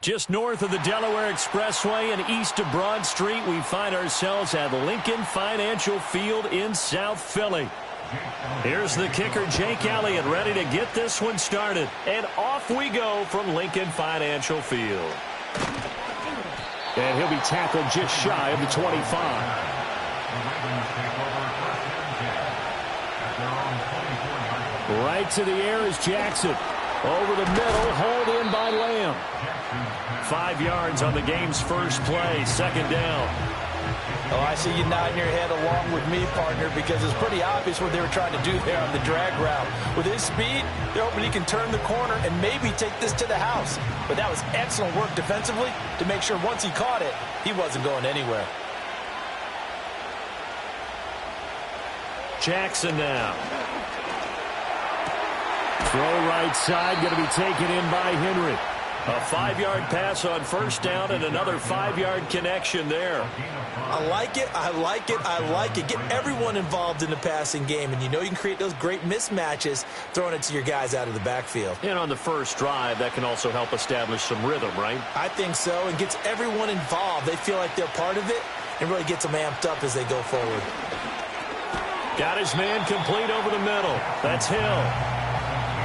Just north of the Delaware Expressway and east of Broad Street, we find ourselves at Lincoln Financial Field in South Philly. Here's the kicker, Jake Elliott, ready to get this one started. And off we go from Lincoln Financial Field. And he'll be tackled just shy of the 25. Right to the air is Jackson. Over the middle, hauled in by Lamb. 5 yards on the game's first play, second down. Oh, I see you nodding your head along with me, partner, because it's pretty obvious what they were trying to do there on the drag route. With his speed, they're hoping he can turn the corner and maybe take this to the house. But that was excellent work defensively to make sure once he caught it, he wasn't going anywhere. Jackson now. Throw right side, going to be taken in by Henry. A 5-yard pass on first down and another 5-yard connection there. I like it, I like it, I like it. Get everyone involved in the passing game, and you know you can create those great mismatches throwing it to your guys out of the backfield. And on the first drive, that can also help establish some rhythm, right? I think so, and gets everyone involved. They feel like they're part of it and really gets them amped up as they go forward. Got his man complete over the middle. That's Hill.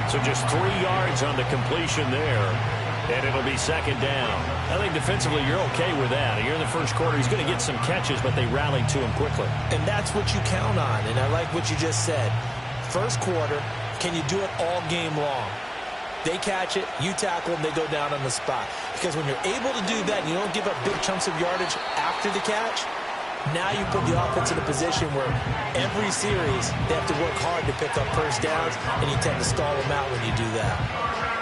So just 3 yards on the completion there. And it'll be second down. I think defensively you're okay with that. Here in the first quarter, he's going to get some catches, but they rallied to him quickly. And that's what you count on, and I like what you just said. First quarter, can you do it all game long? They catch it, you tackle them, they go down on the spot. Because when you're able to do that and you don't give up big chunks of yardage after the catch, now you put the offense in a position where every series they have to work hard to pick up first downs, and you tend to stall them out when you do that.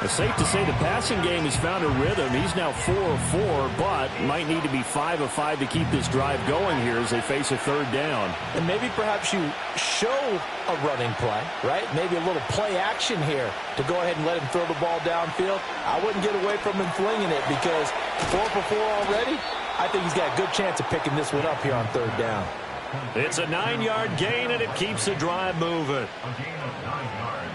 It's safe to say the passing game has found a rhythm. He's now 4 of 4, but might need to be 5 of 5 to keep this drive going here as they face a third down. And maybe perhaps you show a running play, right? Maybe a little play action here to go ahead and let him throw the ball downfield. I wouldn't get away from him flinging it because 4 for 4 already. I think he's got a good chance of picking this one up here on third down. It's a 9-yard gain, and it keeps the drive moving.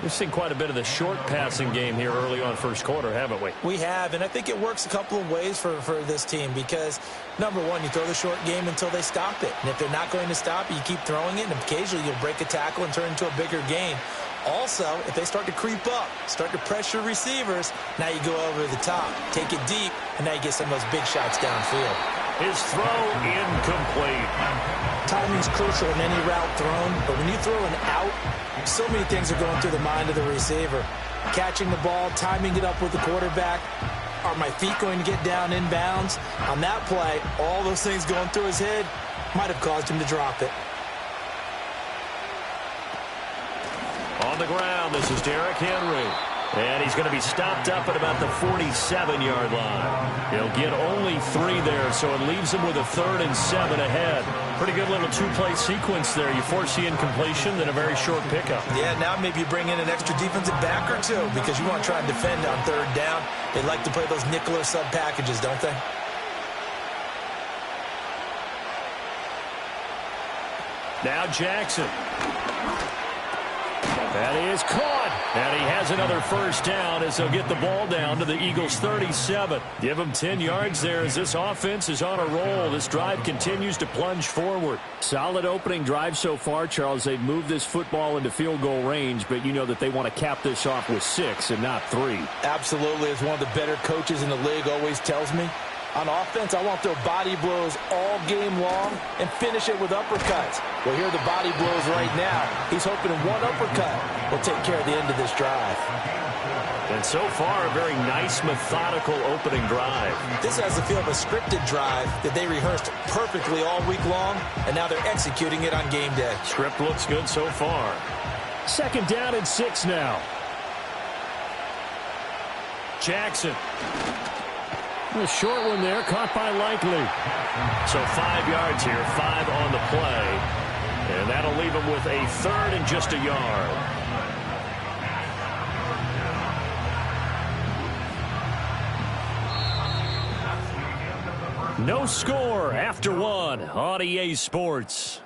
We've seen quite a bit of the short passing game here early on first quarter, haven't we? We have, and I think it works a couple of ways for this team because, number one, you throw the short game until they stop it. And if they're not going to stop it, you keep throwing it, and occasionally you'll break a tackle and turn it into a bigger gain. Also, if they start to creep up, start to pressure receivers, now you go over the top, take it deep, and now you get some of those big shots downfield. His throw incomplete. Timing's crucial in any route thrown, but when you throw an out, so many things are going through the mind of the receiver. Catching the ball, timing it up with the quarterback. Are my feet going to get down inbounds? On that play, all those things going through his head might have caused him to drop it. On the ground, this is Derrick Henry. And he's going to be stopped up at about the 47-yard line. He'll get only 3 there, so it leaves him with a 3rd and 7 ahead. Pretty good little 2-play sequence there. You force the incompletion, then a very short pickup. Yeah, now maybe you bring in an extra defensive back or two because you want to try and defend on third down. They like to play those nickel or sub packages, don't they? Now Jackson. That is caught. And he has another first down as he'll get the ball down to the Eagles' 37. Give him 10 yards there as this offense is on a roll. This drive continues to plunge forward. Solid opening drive so far, Charles. They've moved this football into field goal range, but you know that they want to cap this off with 6 and not 3. Absolutely. As one of the better coaches in the league always tells me, on offense, I want to throw body blows all game long and finish it with uppercuts. Well, here are the body blows right now. He's hoping one uppercut will take care of the end of this drive. And so far, a very nice, methodical opening drive. This has the feel of a scripted drive that they rehearsed perfectly all week long, and now they're executing it on game day. Script looks good so far. Second down and 6 now. Jackson. A short one there, caught by Likely. So 5 yards here, 5 on the play. And that'll leave him with a 3rd and just a yard. No score after 1 on EA Sports.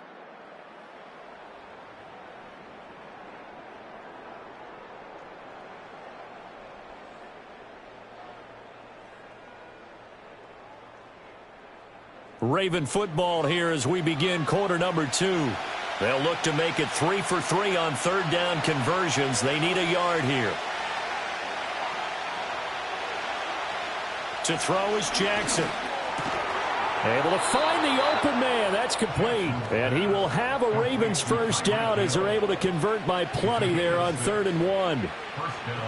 Raven football here as we begin quarter number 2. They'll look to make it 3 for 3 on third down conversions. They need a yard here. To throw is Jackson. Able to find the open man. That's complete. And he will have a Ravens first down as they're able to convert by plenty there on 3rd and 1.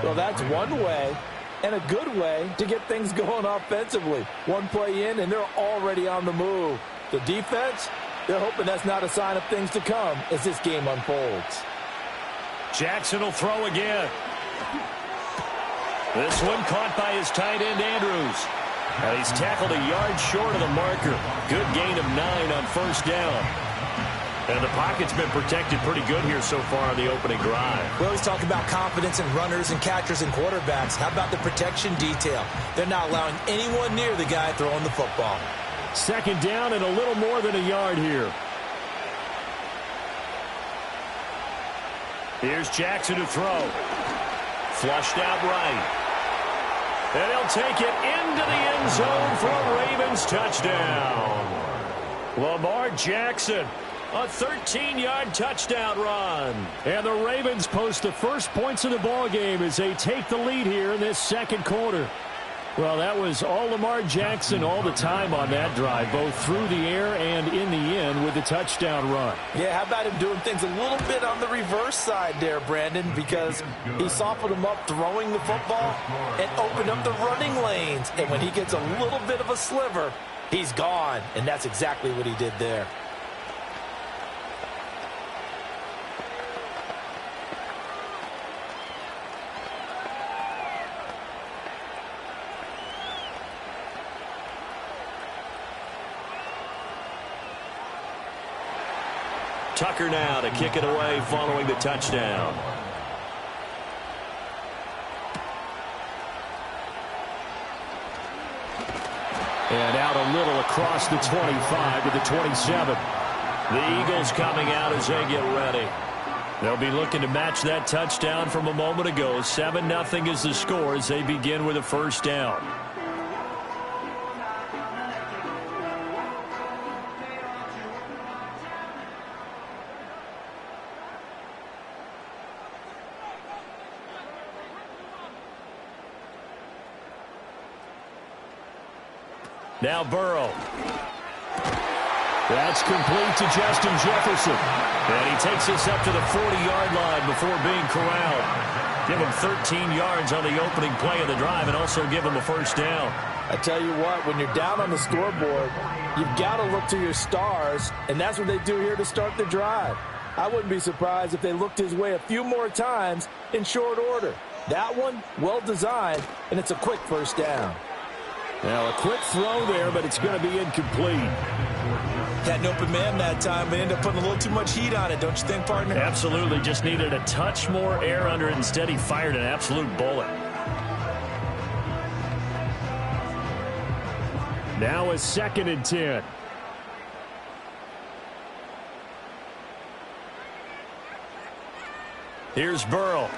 Well, that's one way and a good way to get things going offensively. One play in, and they're already on the move. The defense, they're hoping that's not a sign of things to come as this game unfolds. Jackson will throw again. This one caught by his tight end, Andrews. And he's tackled a yard short of the marker. Good gain of 9 on first down. And the pocket's been protected pretty good here so far on the opening drive. We always talk about confidence in runners and catchers and quarterbacks. How about the protection detail? They're not allowing anyone near the guy throwing the football. 2nd down and a little more than a yard here. Here's Jackson to throw. Flushed out right. And he'll take it into the end zone for a Ravens touchdown. Lamar Jackson, a 13-yard touchdown run. And the Ravens post the first points of the ball game as they take the lead here in this 2nd quarter. Well, that was all Lamar Jackson all the time on that drive, both through the air and in the end with the touchdown run. Yeah, how about him doing things a little bit on the reverse side there, Brandon, because he softened him up throwing the football and opened up the running lanes. And when he gets a little bit of a sliver, he's gone. And that's exactly what he did there. Tucker now to kick it away following the touchdown. And out a little across the 25 to the 27. The Eagles coming out as they get ready. They'll be looking to match that touchdown from a moment ago. 7-0 is the score as they begin with a first down. Now Burrow. That's complete to Justin Jefferson. And he takes this up to the 40-yard line before being corralled. Give him 13 yards on the opening play of the drive and also give him a first down. I tell you what, when you're down on the scoreboard, you've got to look to your stars, and that's what they do here to start the drive. I wouldn't be surprised if they looked his way a few more times in short order. That one, well designed, and it's a quick first down. Now a quick throw there, but it's going to be incomplete. Had an open man that time, but ended up putting a little too much heat on it, don't you think, partner? Absolutely. Just needed a touch more air under it. Instead, he fired an absolute bullet. Now a 2nd and 10. Here's Burrow.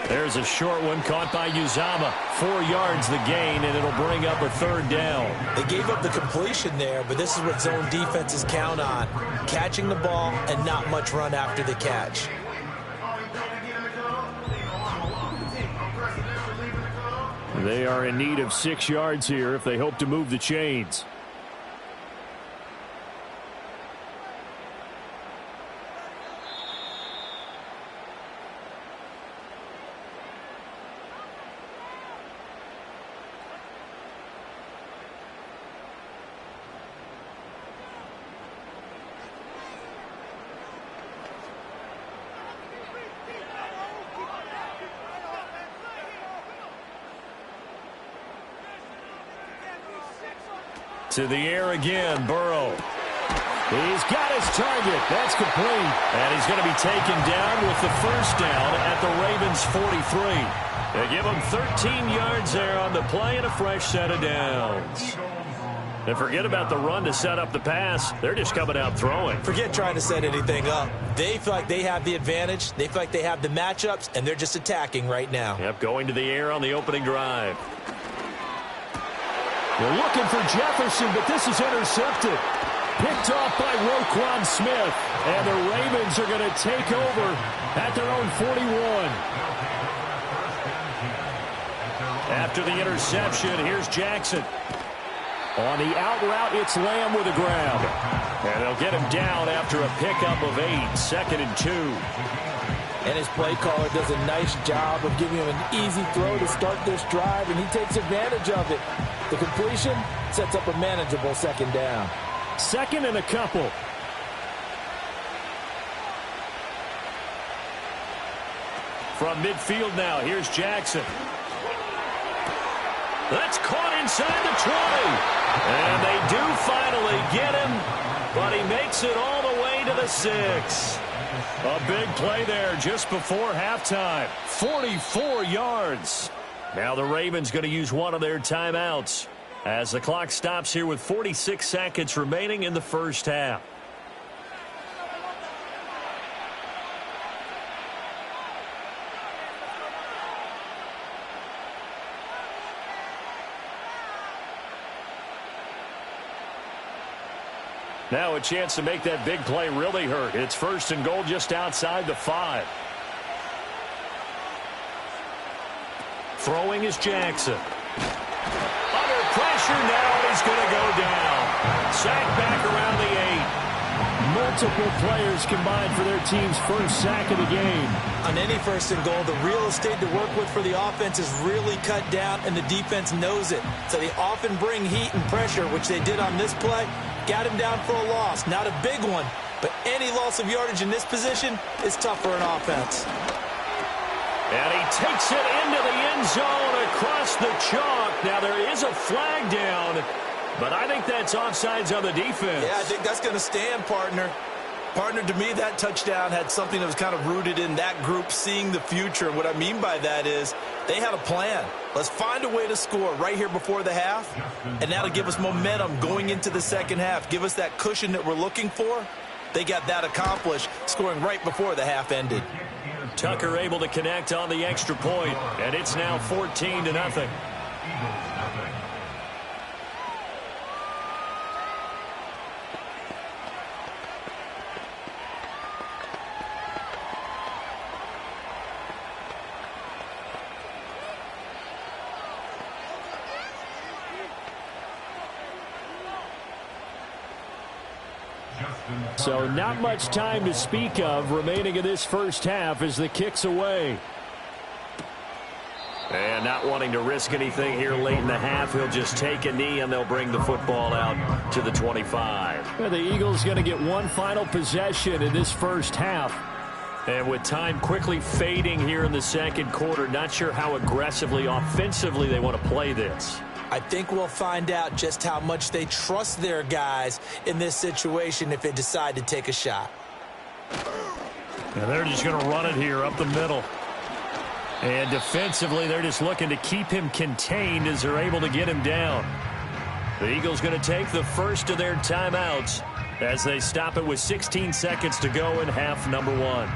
There's a short one caught by Uzama. 4 yards the gain, and it'll bring up a 3rd down. They gave up the completion there, but this is what zone defenses count on. Catching the ball and not much run after the catch. They are in need of 6 yards here if they hope to move the chains. To the air again, Burrow. He's got his target. That's complete. And he's going to be taken down with the first down at the Ravens 43. They give him 13 yards there on the play and a fresh set of downs. And forget about the run to set up the pass. They're just coming out throwing. Forget trying to set anything up. They feel like they have the advantage. They feel like they have the matchups, and they're just attacking right now. Yep, going to the air on the opening drive. They're looking for Jefferson, but this is intercepted. Picked off by Roquan Smith. And the Ravens are going to take over at their own 41. After the interception, here's Jackson. On the out route, it's Lamb with a grab. And they'll get him down after a pickup of 8, 2nd and 2. And his play caller does a nice job of giving him an easy throw to start this drive, and he takes advantage of it. The completion sets up a manageable 2nd down. 2nd and a couple. From midfield now, here's Jackson. That's caught inside the 20. And they do finally get him, but he makes it all the way to the 6. A big play there just before halftime. 44 yards. Now the Ravens going to use one of their timeouts as the clock stops here with 46 seconds remaining in the first half. Now a chance to make that big play really hurt. It's 1st and goal just outside the 5. Throwing is Jackson. Under pressure now, he's going to go down. Sacked back around the 8. Multiple players combined for their team's first sack of the game. On any 1st and goal, the real estate to work with for the offense is really cut down, and the defense knows it. So they often bring heat and pressure, which they did on this play. Got him down for a loss. Not a big one, but any loss of yardage in this position is tough for an offense. And he takes it into the end zone across the chalk. Now there is a flag down, but I think that's offsides on the defense. Yeah, I think that's going to stand, partner. Partner, to me, that touchdown had something that was kind of rooted in that group seeing the future. And what I mean by that is they had a plan. Let's find a way to score right here before the half, and that'll give us momentum going into the 2nd half. Give us that cushion that we're looking for. They got that accomplished, scoring right before the half ended. Tucker able to connect on the extra point, and it's now 14-0. So not much time to speak of remaining in this first half as the kick's away. And not wanting to risk anything here late in the half, he'll just take a knee and they'll bring the football out to the 25. Well, the Eagles going to get one final possession in this first half. And with time quickly fading here in the 2nd quarter, not sure how aggressively, offensively they want to play this. I think we'll find out just how much they trust their guys in this situation if they decide to take a shot. And they're just going to run it here up the middle. And defensively, they're just looking to keep him contained as they're able to get him down. The Eagles going to take the first of their timeouts as they stop it with 16 seconds to go in half number 1.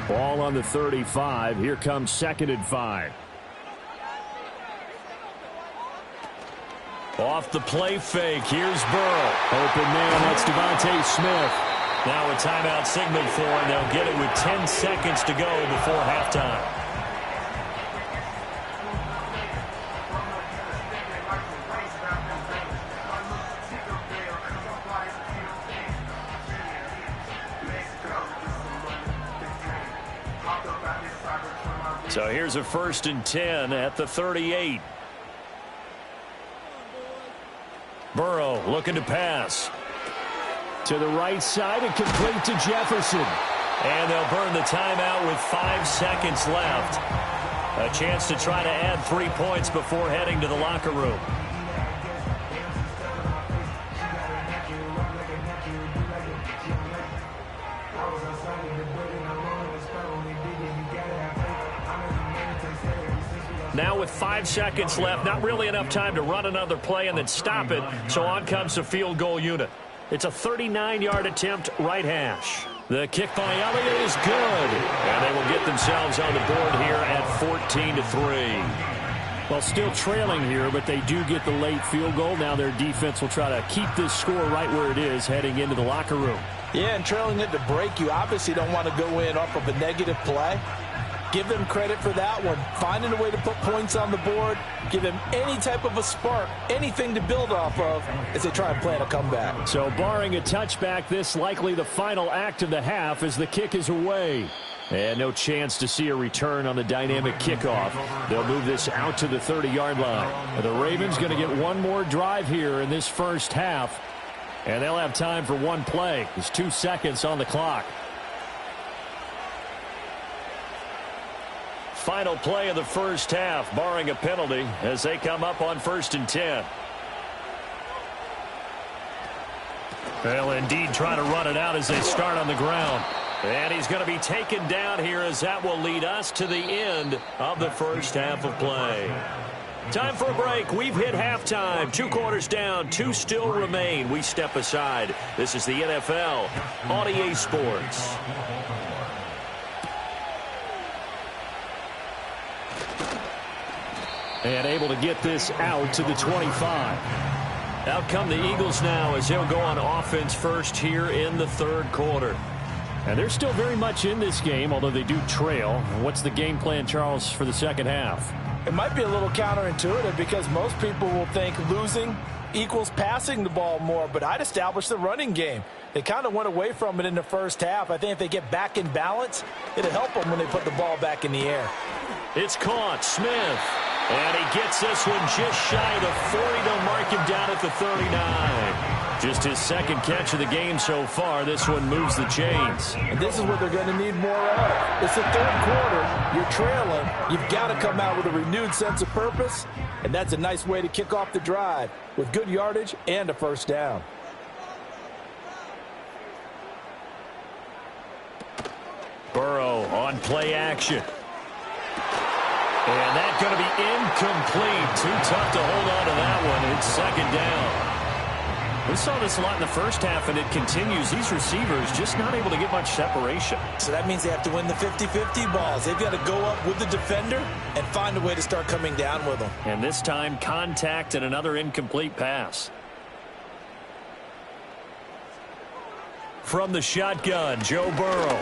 Ball on the 35. Here comes 2nd and 5. Off the play fake. Here's Burrow. Open man. That's Devontae Smith. Now a timeout signal for him. They'll get it with 10 seconds to go before halftime. So here's a 1st and 10 at the 38. Burrow looking to pass. To the right side and complete to Jefferson. And they'll burn the timeout with 5 seconds left. A chance to try to add 3 points before heading to the locker room. Now with 5 seconds left, not really enough time to run another play and then stop it, so on comes the field goal unit. It's a 39-yard attempt, right hash. The kick by Elliott is good. And they will get themselves on the board here at 14-3. Well, still trailing here, but they do get the late field goal. Now their defense will try to keep this score right where it is heading into the locker room. Yeah, and trailing it to break, you obviously don't want to go in off of a negative play. Give them credit for that one. Finding a way to put points on the board, give them any type of a spark, anything to build off of as they try and plan a comeback. So barring a touchback, this likely the final act of the half as the kick is away. And no chance to see a return on the dynamic kickoff. They'll move this out to the 30-yard line. And the Ravens going to get one more drive here in this first half. And they'll have time for one play. There's 2 seconds on the clock. Final play of the first half, barring a penalty, as they come up on 1st and 10. They'll indeed try to run it out as they start on the ground. And he's going to be taken down here as that will lead us to the end of the first half of play. Time for a break. We've hit halftime. 2 quarters down, 2 still remain. We step aside. This is the NFL on EA Sports. And able to get this out to the 25. Out come the Eagles now as they'll go on offense first here in the 3rd quarter. And they're still very much in this game, although they do trail. What's the game plan, Charles, for the second half? It might be a little counterintuitive because most people will think losing equals passing the ball more, but I'd establish the running game. They kind of went away from it in the first half. I think if they get back in balance, it'll help them when they put the ball back in the air. It's caught. Smith. And he gets this one just shy of the 40. They'll mark him down at the 39. Just his 2nd catch of the game so far. This one moves the chains. And this is what they're going to need more of. It's the 3rd quarter. You're trailing. You've got to come out with a renewed sense of purpose. And that's a nice way to kick off the drive with good yardage and a first down. Burrow on play action. And that's going to be incomplete. Too tough to hold on to that one. It's 2nd down. We saw this a lot in the first half, and it continues. These receivers just not able to get much separation. So that means they have to win the 50-50 balls. They've got to go up with the defender and find a way to start coming down with them. And this time, contact and another incomplete pass. From the shotgun, Joe Burrow.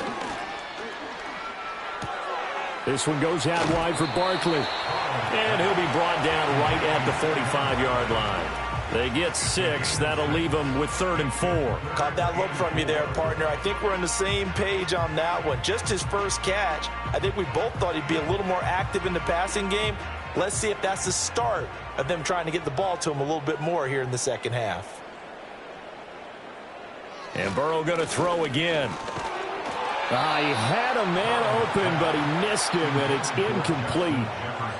This one goes out wide for Barkley. And he'll be brought down right at the 45-yard line. They get 6. That'll leave them with 3rd and 4. Caught that look from you there, partner. I think we're on the same page on that one. Just his first catch. I think we both thought he'd be a little more active in the passing game. Let's see if that's the start of them trying to get the ball to him a little bit more here in the second half. And Burrow going to throw again. He had a man open, but he missed him, and it's incomplete.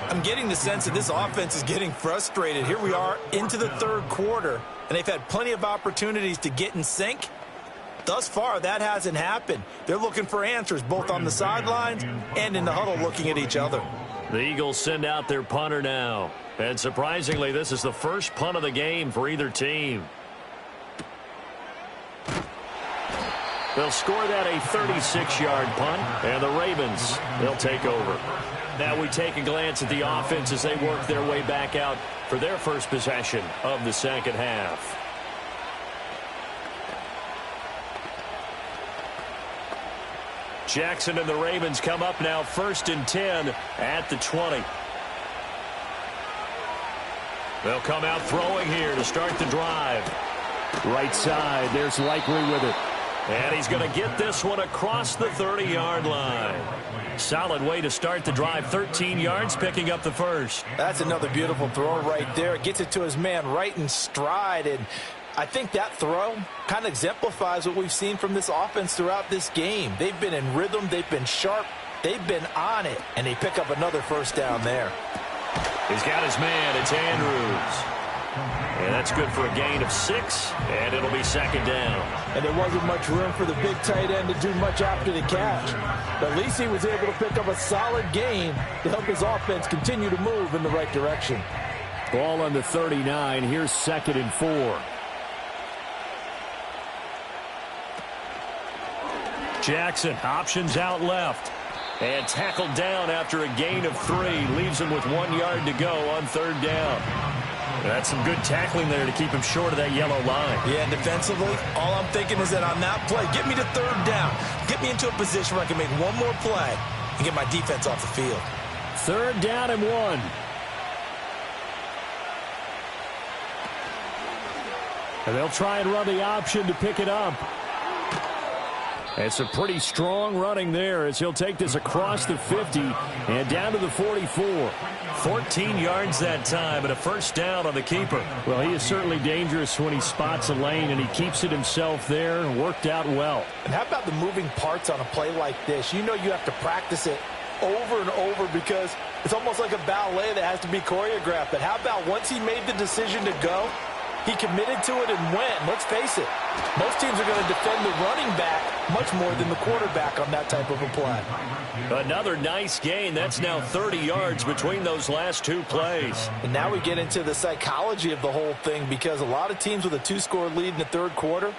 I'm getting the sense that this offense is getting frustrated. Here we are into the 3rd quarter, and they've had plenty of opportunities to get in sync. Thus far, that hasn't happened. They're looking for answers both on the sidelines and in the huddle looking at each other. The Eagles send out their punter now. And surprisingly, this is the first punt of the game for either team. They'll score that a 36-yard punt, and the Ravens, they'll take over. Now we take a glance at the offense as they work their way back out for their first possession of the second half. Jackson and the Ravens come up now 1st and 10 at the 20. They'll come out throwing here to start the drive. Right side, there's Likely with it. And he's going to get this one across the 30-yard line. Solid way to start the drive. 13 yards, picking up the first. That's another beautiful throw right there. Gets it to his man right in stride. And I think that throw kind of exemplifies what we've seen from this offense throughout this game. They've been in rhythm. They've been sharp. They've been on it. And they pick up another first down there. He's got his man. It's Andrews. And that's good for a gain of 6, and it'll be 2nd down. And there wasn't much room for the big tight end to do much after the catch. But at least he was able to pick up a solid gain to help his offense continue to move in the right direction. Ball on the 39. Here's 2nd and 4. Jackson options out left. And tackled down after a gain of 3. Leaves him with 1 yard to go on 3rd down. That's some good tackling there to keep him short of that yellow line. Yeah, defensively, all I'm thinking is that on that play, get me to 3rd down. Get me into a position where I can make one more play and get my defense off the field. 3rd down and 1. And they'll try and run the option to pick it up. It's a pretty strong running there as he'll take this across the 50 and down to the 44. 14 yards that time and a 1st down on the keeper. Well, he is certainly dangerous when he spots a lane, and he keeps it himself there and worked out well. And how about the moving parts on a play like this? You know you have to practice it over and over because it's almost like a ballet that has to be choreographed. But how about once he made the decision to go, he committed to it and went. And let's face it, most teams are going to defend the running back much more than the quarterback on that type of a play. Another nice gain. That's now 30 yards between those last 2 plays. And now we get into the psychology of the whole thing because a lot of teams with a 2-score lead in the 3rd quarter,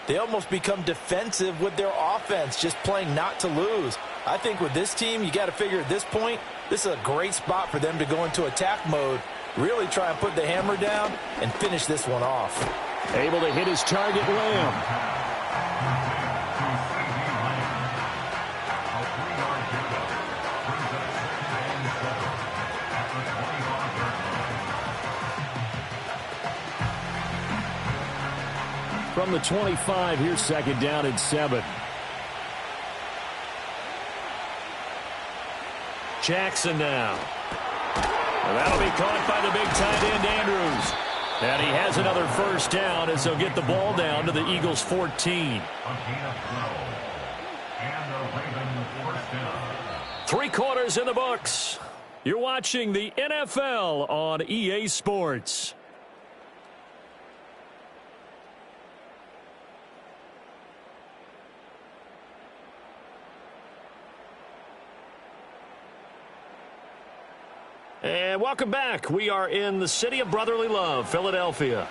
they almost become defensive with their offense, just playing not to lose. I think with this team, you got to figure at this point, this is a great spot for them to go into attack mode, really try and put the hammer down and finish this one off. Able to hit his target, Lamb. From the 25, here's 2nd down and 7. Jackson now. And that'll be caught by the big tight end, Andrews. And he has another 1st down as they'll get the ball down to the Eagles' 14. 3 quarters in the books. You're watching the NFL on EA Sports. And welcome back. We are in the city of brotherly love, Philadelphia.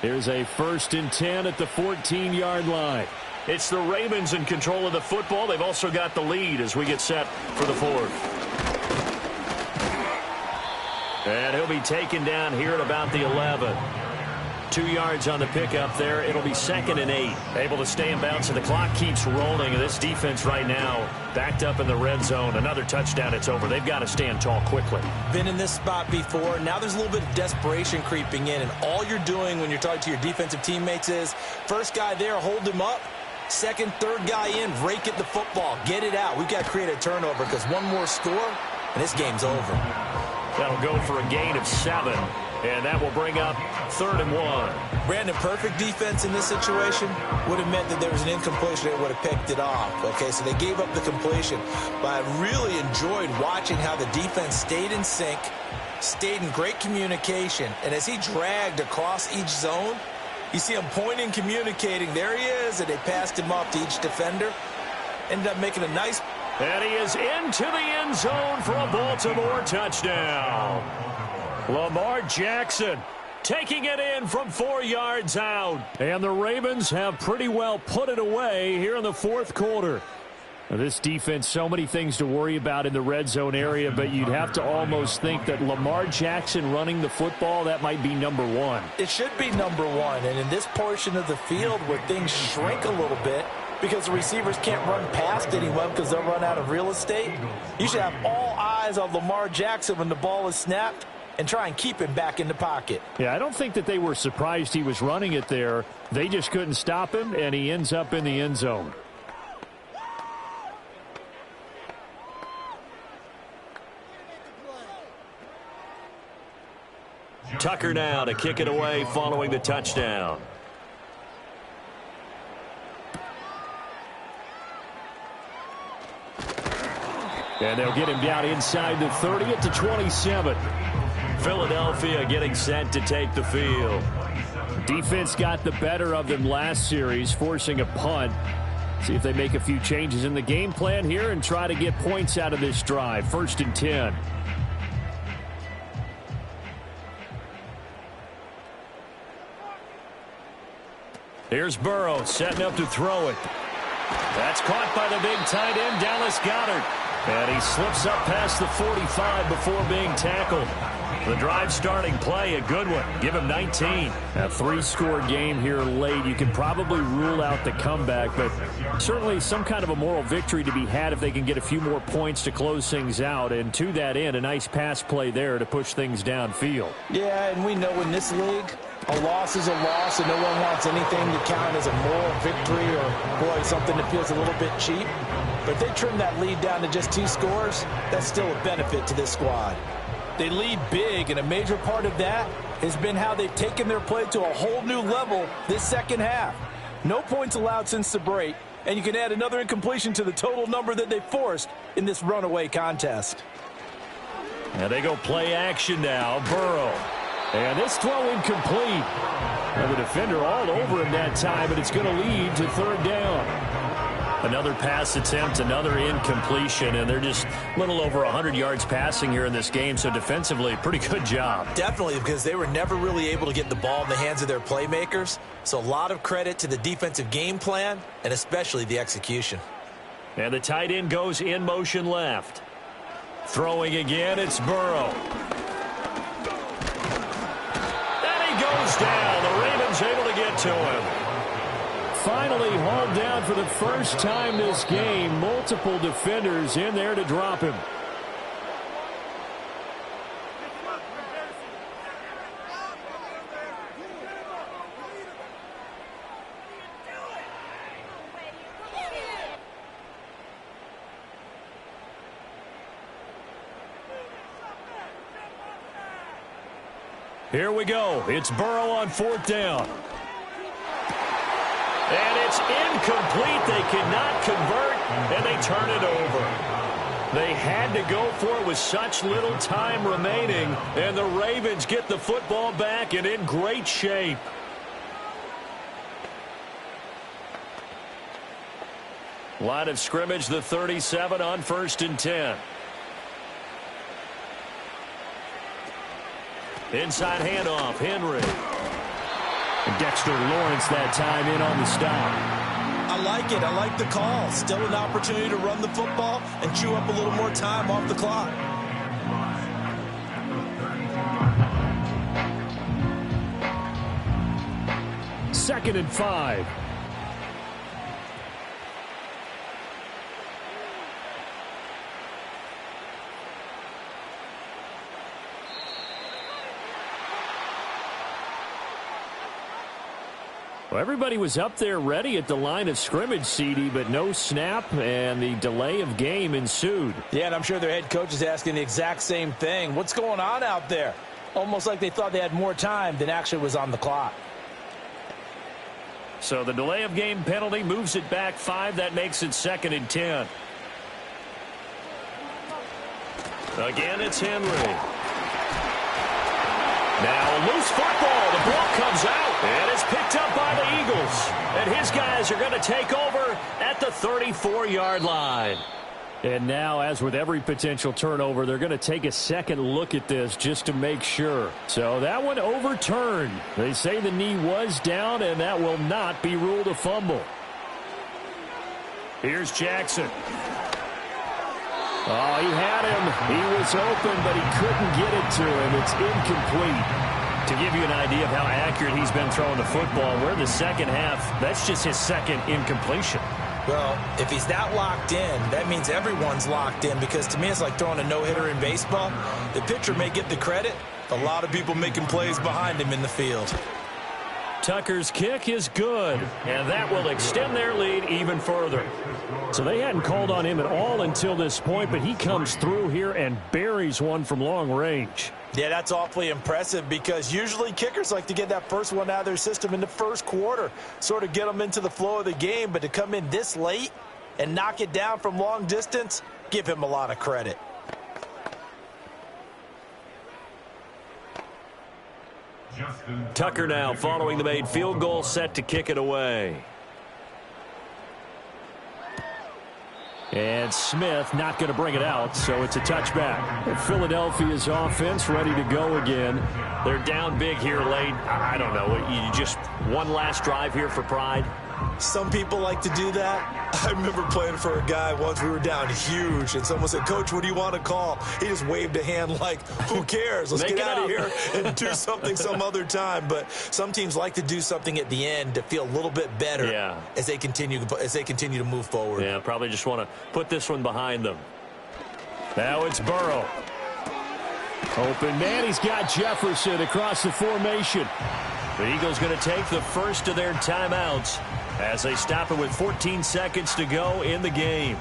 Here's a 1st and 10 at the 14-yard line. It's the Ravens in control of the football. They've also got the lead as we get set for the 4th. And he'll be taken down here at about the 11. 2 yards on the pickup there. It'll be 2nd and 8. Able to stay in bounds, and the clock keeps rolling. And this defense right now backed up in the red zone. Another touchdown, it's over. They've got to stand tall quickly. Been in this spot before. Now there's a little bit of desperation creeping in. And all you're doing when you're talking to your defensive teammates is, first guy there, hold him up. 2nd, 3rd guy in, rake at the football. Get it out. We've got to create a turnover because one more score, and this game's over. That'll go for a gain of 7. And that will bring up 3rd and 1. Brandon, perfect defense in this situation would have meant that there was an incompletion. They would have picked it off. Okay, so they gave up the completion. But I really enjoyed watching how the defense stayed in sync, stayed in great communication. And as he dragged across each zone, you see him pointing, communicating. There he is, and they passed him off to each defender. Ended up making a nice. And he is into the end zone for a Baltimore touchdown. Lamar Jackson taking it in from 4 yards out. And the Ravens have pretty well put it away here in the 4th quarter. Now, this defense, so many things to worry about in the red zone area, but you'd have to almost think that Lamar Jackson running the football, that might be number 1. It should be number 1. And in this portion of the field where things shrink a little bit, because the receivers can't run past anyone because they'll run out of real estate, you should have all eyes on Lamar Jackson when the ball is snapped and try and keep him back in the pocket. Yeah, I don't think that they were surprised he was running it there. They just couldn't stop him, and he ends up in the end zone. Tucker now to kick it away following the touchdown. And they'll get him down inside the 30 at the 27. Philadelphia getting set to take the field. Defense got the better of them last series, forcing a punt. See if they make a few changes in the game plan here and try to get points out of this drive. 1st and 10. Here's Burrow setting up to throw it. That's caught by the big tight end, Dallas Goedert. And he slips up past the 45 before being tackled. The drive starting play, a good one. Give him 19. A three-score game here late. You can probably rule out the comeback, but certainly some kind of a moral victory to be had if they can get a few more points to close things out. And to that end, a nice pass play there to push things downfield. Yeah, and we know in this league, a loss is a loss, and no one wants anything to count as a moral victory or, boy, something that feels a little bit cheap. But if they trim that lead down to just 2 scores, that's still a benefit to this squad. They lead big, and a major part of that has been how they've taken their play to a whole new level this second half. No points allowed since the break, and you can add another incompletion to the total number that they forced in this runaway contest. And they go play action now. Burrow. And this throw incomplete. And the defender all over him that time, and it's going to lead to third down. Another pass attempt, another incompletion, and they're just a little over 100 yards passing here in this game, so defensively, pretty good job. Definitely, because they were never really able to get the ball in the hands of their playmakers, so a lot of credit to the defensive game plan, and especially the execution. And the tight end goes in motion left. Throwing again, it's Burrow. And he goes down. The Ravens able to get to him. Finally hauled down for the first time this game. Multiple defenders in there to drop him. Here we go. It's Burrow on 4th down. And it's incomplete. They cannot convert, and they turn it over. They had to go for it with such little time remaining, and the Ravens get the football back and in great shape. Line of scrimmage, the 37 on 1st and 10. Inside handoff, Henry. Dexter Lawrence that time in on the stop. I like it. I like the call. Still an opportunity to run the football and chew up a little more time off the clock. Second and 5. Well, everybody was up there ready at the line of scrimmage, CD, but no snap, and the delay of game ensued. Yeah, and I'm sure their head coach is asking the exact same thing. What's going on out there? Almost like they thought they had more time than actually was on the clock. So the delay of game penalty moves it back 5. That makes it 2nd and 10. Again, it's Henry. Now a loose football. The ball comes out, and it's picked up by the Eagles. And his guys are going to take over at the 34-yard line. And now, as with every potential turnover, they're going to take a second look at this just to make sure. So that one overturned. They say the knee was down, and that will not be ruled a fumble. Here's Jackson. Oh, he had him. He was open, but he couldn't get it to him. It's incomplete. To give you an idea of how accurate he's been throwing the football, we're in the second half. That's just his second incompletion. Well, if he's that locked in, that means everyone's locked in, because to me it's like throwing a no-hitter in baseball. The pitcher may get the credit. A lot of people making plays behind him in the field. Tucker's kick is good, and that will extend their lead even further. So they hadn't called on him at all until this point, but he comes through here and buries one from long range. Yeah, that's awfully impressive, because usually kickers like to get that first one out of their system in the first quarter, sort of get them into the flow of the game, but to come in this late and knock it down from long distance, give him a lot of credit. Tucker now following the made field goal, set to kick it away. And Smith not going to bring it out, so it's a touchback. Philadelphia's offense ready to go again. They're down big here late. I don't know. You just one last drive here for Pride? Some people like to do that. I remember playing for a guy once. We were down huge, and someone said, "Coach, what do you want to call?" He just waved a hand like, who cares? Let's get out of here and do something some other time. But some teams like to do something at the end to feel a little bit better as they continue to move forward. Yeah, probably just want to put this one behind them. Now it's Burrow. Open man, he's got Jefferson across the formation. The Eagles going to take the first of their timeouts as they stop it with 14 seconds to go in the game.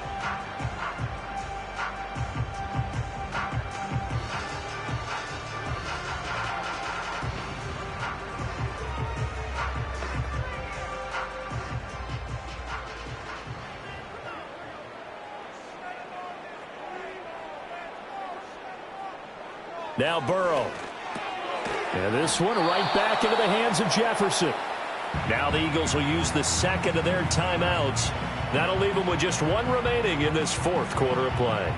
Now Burrow. And this one right back into the hands of Jefferson. Now the Eagles will use the second of their timeouts. That'll leave them with just one remaining in this fourth quarter of play.